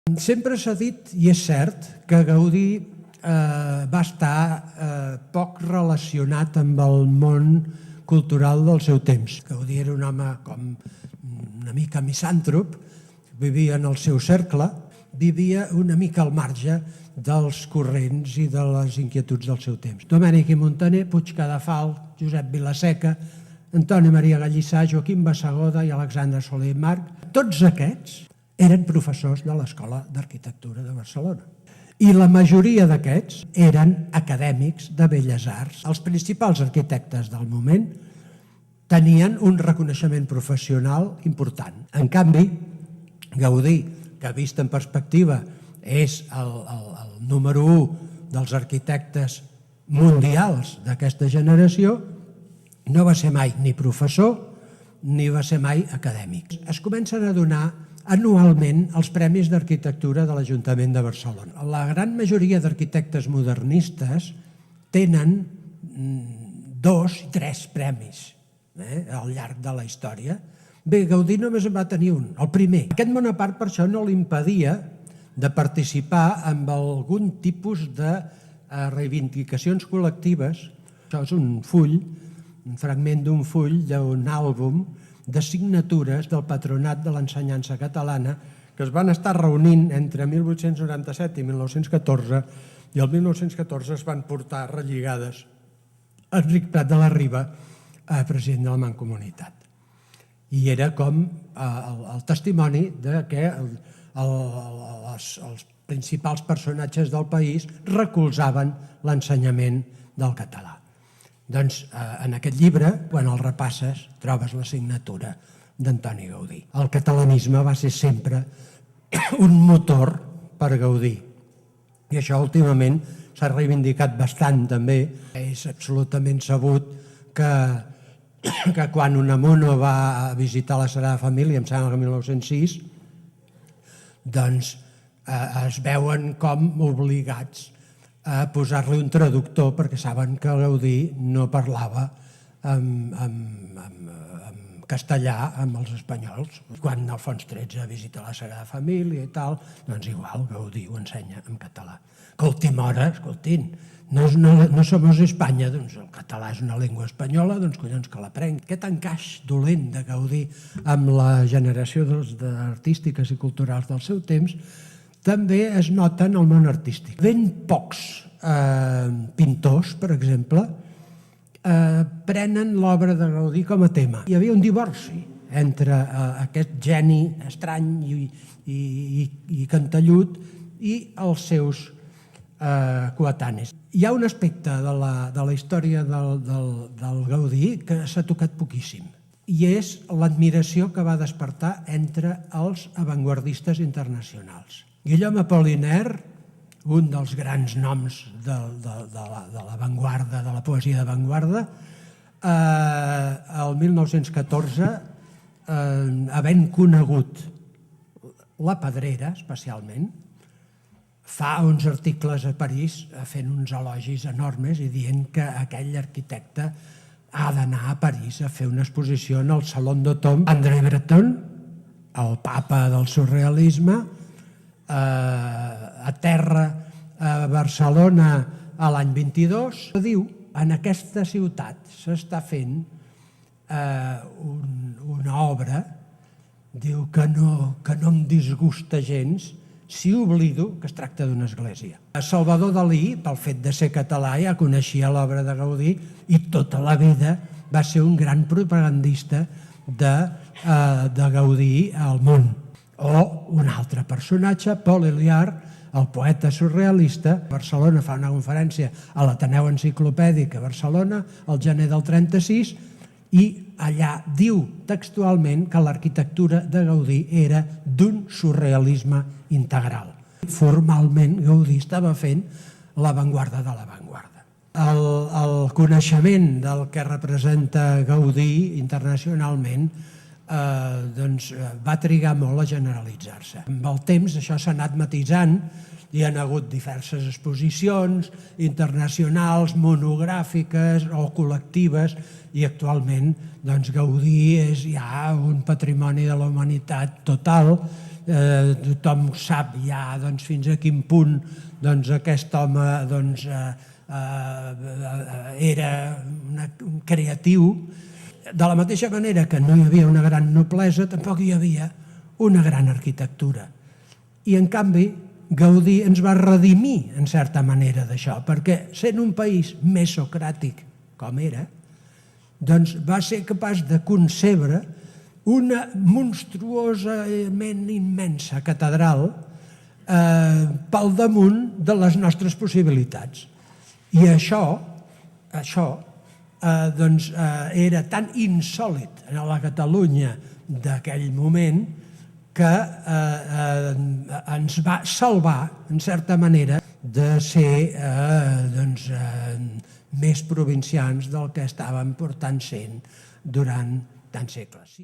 Sempre s'ha dit, i és cert, que Gaudí va estar poc relacionat amb el món cultural del seu temps. Gaudí era un home com una mica misàntrop, vivia en el seu cercle, vivia una mica al marge dels corrents i de les inquietuds del seu temps. Domènec i Montaner, Puig Cadafal, Josep Vilaseca, Antoni Maria Gallissà, Joaquim Bassegoda i Alexandre Soler i Marc, tots aquests eren professors de l'Escola d'Arquitectura de Barcelona. I la majoria d'aquests eren acadèmics de Belles Arts. Els principals arquitectes del moment tenien un reconeixement professional important. En canvi, Gaudí, que vist en perspectiva és el número 1 dels arquitectes mundials d'aquesta generació, no va ser mai ni professor ni va ser mai acadèmic. Es comencen a donar anualment els Premis d'Arquitectura de l'Ajuntament de Barcelona. La gran majoria d'arquitectes modernistes tenen 2 i 3 premis al llarg de la història. Bé, Gaudí només en va tenir un, el primer. Aquest Bonaparte per això no l'impedia de participar en algun tipus de reivindicacions col·lectives. Això és un full, un fragment d'un full d'un àlbum de signatures del Patronat de l'Ensenyança Catalana que es van estar reunint entre 1897 i 1914 i el 1914 es van portar relligades a Enric Prat de la Riba, president de la Mancomunitat. I era com el testimoni que els principals personatges del país recolzaven l'ensenyament del català. Doncs en aquest llibre, quan el repasses, trobes la signatura d'Antoni Gaudí. El catalanisme va ser sempre un motor per Gaudí. I això últimament s'ha reivindicat bastant també. És absolutament sabut que quan Unamuno va visitar la Sagrada Família, em sembla que en 1906, doncs es veuen com obligats a posar-li un traductor perquè saben que Gaudí no parlava en castellà amb els espanyols. Quan Alfons XIII visita la Sagrada Família i tal, doncs igual, Gaudí ho ensenya en català. Que a última hora, escoltin, no somos Espanya, doncs el català és una llengua espanyola, doncs collons que l'aprenc. Aquest encaix dolent de Gaudí amb la generació artístiques i culturals del seu temps també es nota en el món artístic. Ben pocs pintors, per exemple, prenen l'obra de Gaudí com a tema. Hi havia un divorci entre aquest geni estrany i cantellut i els seus coetanis. Hi ha un aspecte de la història del Gaudí que s'ha tocat poquíssim i és l'admiració que va despertar entre els avantguardistes internacionals. Guillaume Apollinaire, un dels grans noms de l'avantguarda, de la poesia d'avantguarda, el 1914, havent conegut la Pedrera, especialment, fa uns articles a París fent uns elogis enormes i dient que aquell arquitecte ha d'anar a París a fer una exposició en el Salon d'Automne. André Breton, el papa del surrealisme, aterra a Barcelona l'any 22, diu, en aquesta ciutat s'està fent una obra, diu que no em disgusta gens si oblido que es tracta d'una església. Salvador Dalí, pel fet de ser català, ja coneixia l'obra de Gaudí i tota la vida va ser un gran propagandista de Gaudí al món. O un altre personatge, Paul Éluard, el poeta surrealista. Barcelona fa una conferència a l'Ateneu Enciclopèdic a Barcelona el gener del 36 i allà diu textualment que l'arquitectura de Gaudí era d'un surrealisme integral. Formalment Gaudí estava fent l'avantguarda de l'avantguarda. El coneixement del que representa Gaudí internacionalment va trigar molt a generalitzar-se. Amb el temps això s'ha anat matisant, hi ha hagut diverses exposicions internacionals, monogràfiques o col·lectives i actualment Gaudí és ja un patrimoni de la humanitat total tothom sap ja fins a quin punt aquest home era un creatiu. De la mateixa manera que no hi havia una gran noblesa, tampoc hi havia una gran arquitectura. I, en canvi, Gaudí ens va redimir, en certa manera, d'això, perquè sent un país mesocràtic, com era, doncs va ser capaç de concebre una monstruosament immensa catedral pel damunt de les nostres possibilitats. I això era tan insòlit a la Catalunya d'aquell moment que ens va salvar, en certa manera, de ser més provincians del que estàvem portant sent durant tants segles.